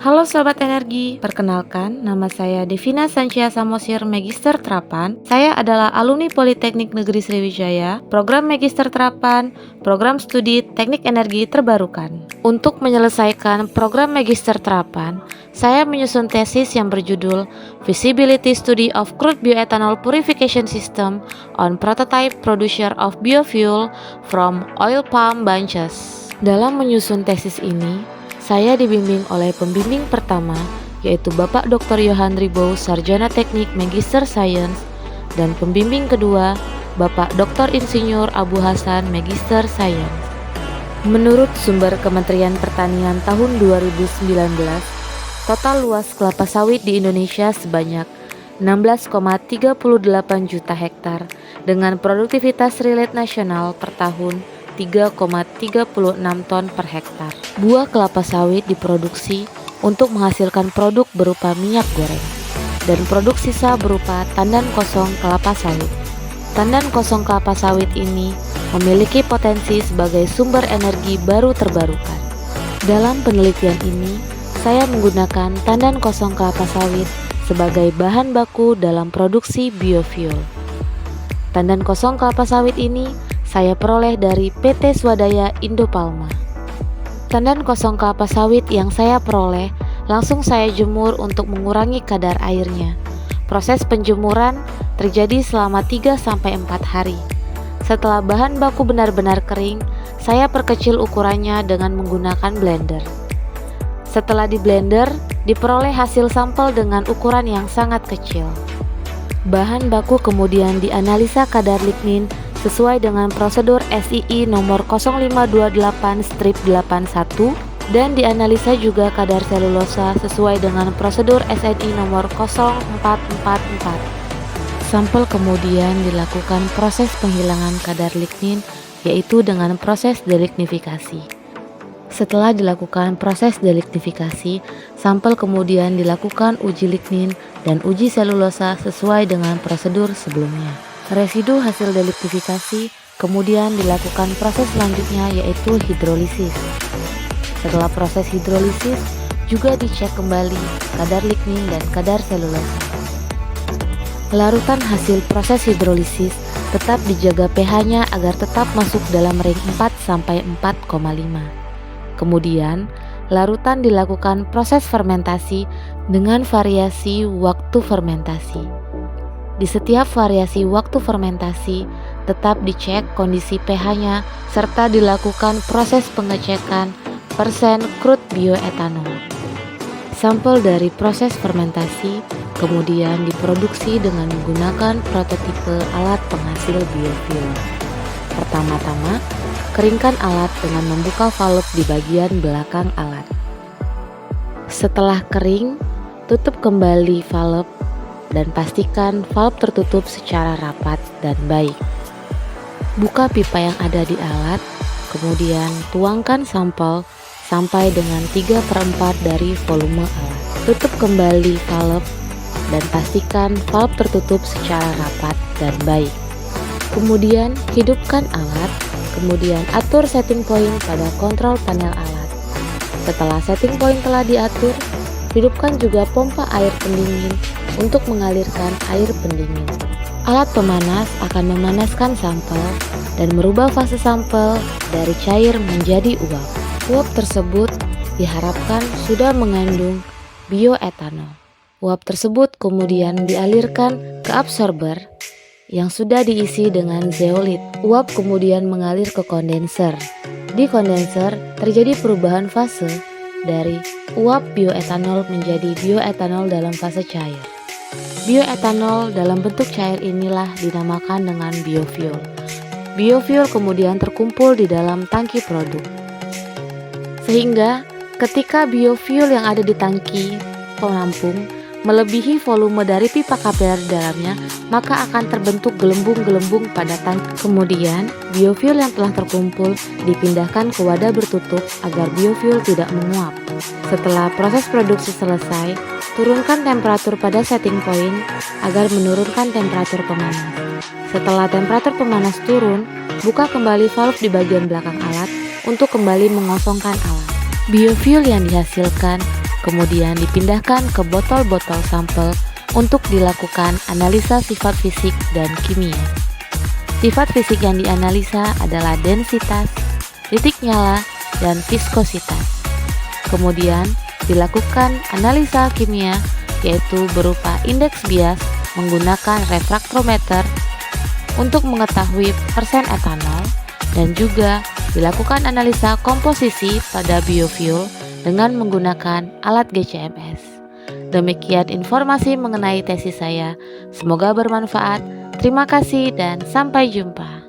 Halo Sobat Energi, perkenalkan nama saya Devina Sancia Samosir Magister Terapan. Saya adalah alumni Politeknik Negeri Sriwijaya, program Magister Terapan, program studi Teknik Energi Terbarukan. Untuk menyelesaikan program Magister Terapan, saya menyusun tesis yang berjudul Feasibility Study of Crude Bioethanol Purification System on Prototype Producer of Biofuel from Oil Palm Bunches. Dalam menyusun tesis ini, saya dibimbing oleh pembimbing pertama, yaitu Bapak Dr. Yohan Ribow, Sarjana Teknik Magister Science, dan pembimbing kedua, Bapak Dr. Insinyur Abu Hasan, Magister Science. Menurut sumber Kementerian Pertanian tahun 2019, total luas kelapa sawit di Indonesia sebanyak 16,38 juta hektar dengan produktivitas relate nasional per tahun 3,36 ton per hektar. Buah kelapa sawit diproduksi untuk menghasilkan produk berupa minyak goreng dan produk sisa berupa tandan kosong kelapa sawit. Tandan kosong kelapa sawit ini memiliki potensi sebagai sumber energi baru terbarukan. Dalam penelitian ini, saya menggunakan tandan kosong kelapa sawit sebagai bahan baku dalam produksi biofuel. Tandan kosong kelapa sawit ini saya peroleh dari PT Swadaya Indopalma. Tandan kosong kelapa sawit yang saya peroleh langsung saya jemur untuk mengurangi kadar airnya. Proses penjemuran terjadi selama 3-4 hari. Setelah bahan baku benar-benar kering, saya perkecil ukurannya dengan menggunakan blender. Setelah di blender, diperoleh hasil sampel dengan ukuran yang sangat kecil. Bahan baku kemudian dianalisa kadar lignin sesuai dengan prosedur SII nomor 0528-81 dan dianalisa juga kadar selulosa sesuai dengan prosedur SNI nomor 0444. Sampel kemudian dilakukan proses penghilangan kadar lignin, yaitu dengan proses delignifikasi. Setelah dilakukan proses delignifikasi, sampel kemudian dilakukan uji lignin dan uji selulosa sesuai dengan prosedur sebelumnya. Residu hasil delignifikasi kemudian dilakukan proses selanjutnya, yaitu hidrolisis. Setelah proses hidrolisis juga dicek kembali kadar lignin dan kadar selulosa. Larutan hasil proses hidrolisis tetap dijaga pH-nya agar tetap masuk dalam ring 4-4,5. Kemudian larutan dilakukan proses fermentasi dengan variasi waktu fermentasi. Di setiap variasi waktu fermentasi, tetap dicek kondisi pH-nya serta dilakukan proses pengecekan persen crude bioetanol. Sampel dari proses fermentasi kemudian diproduksi dengan menggunakan prototipe alat penghasil biofuel. Pertama-tama, keringkan alat dengan membuka valve di bagian belakang alat. Setelah kering, tutup kembali valve dan pastikan valve tertutup secara rapat dan baik. Buka pipa yang ada di alat, kemudian tuangkan sampel sampai dengan 3/4 dari volume alat. Tutup kembali valve dan pastikan valve tertutup secara rapat dan baik. Kemudian hidupkan alat, kemudian atur setting point pada kontrol panel alat. Setelah setting point telah diatur, hidupkan juga pompa air pendingin untuk mengalirkan air pendingin. Alat pemanas akan memanaskan sampel dan merubah fase sampel dari cair menjadi uap. Uap tersebut diharapkan sudah mengandung bioetanol. Uap tersebut kemudian dialirkan ke absorber yang sudah diisi dengan zeolit. Uap kemudian mengalir ke kondenser. Di kondenser terjadi perubahan fase dari uap bioetanol menjadi bioetanol dalam fase cair. Bioetanol dalam bentuk cair inilah dinamakan dengan biofuel. Biofuel kemudian terkumpul di dalam tangki produk. Sehingga ketika biofuel yang ada di tangki penampung melebihi volume dari pipa kapiler di dalamnya, maka akan terbentuk gelembung-gelembung pada tangki. Kemudian, biofuel yang telah terkumpul dipindahkan ke wadah bertutup agar biofuel tidak menguap. Setelah proses produksi selesai, turunkan temperatur pada setting point agar menurunkan temperatur pemanas. Setelah temperatur pemanas turun, buka kembali valve di bagian belakang alat untuk kembali mengosongkan alat. Biofuel yang dihasilkan Kemudian dipindahkan ke botol-botol sampel untuk dilakukan analisa sifat fisik dan kimia. Sifat fisik yang dianalisa adalah densitas, titik nyala, dan viskositas. Kemudian dilakukan analisa kimia, yaitu berupa indeks bias menggunakan refraktometer untuk mengetahui persen etanol, dan juga dilakukan analisa komposisi pada biofuel dengan menggunakan alat GCMS. Demikian informasi mengenai tesis saya. Semoga bermanfaat. Terima kasih dan sampai jumpa.